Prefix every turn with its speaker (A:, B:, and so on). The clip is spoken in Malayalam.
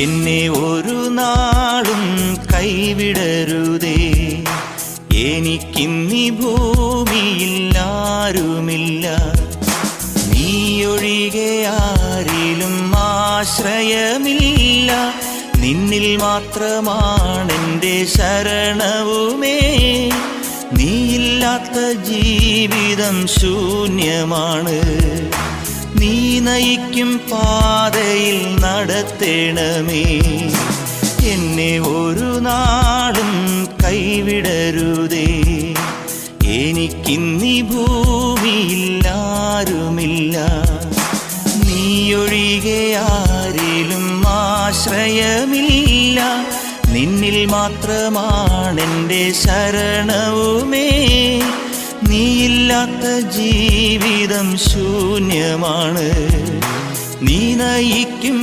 A: എന്നെ ഒരു നാളും കൈവിടരുതേ. എനിക്കിന്നീ ഭൂമിയിൽ ആരുമില്ല, നീയൊഴികെ ആരിലും ആശ്രയമില്ല. നിന്നിൽ മാത്രമാണെൻ്റെ ശരണവുമേ. നീയില്ലാത്ത ജീവിതം ശൂന്യമാണ്. നീ നയിക്കും പാതയിൽ നടത്തേണമേ. എന്നെ ഒരു നാളും കൈവിടരുതേ. എനിക്കിന്നീ ഭൂമിയിൽ ആരുമില്ല, നീയൊഴികെ ആരിലും ആശ്രയമില്ല. നിന്നിൽ മാത്രമാണെൻ്റെ ശരണവുമേ. നീയില്ലാത്ത ജീവിതം ശൂന്യമാണ്. നീ നയിക്കും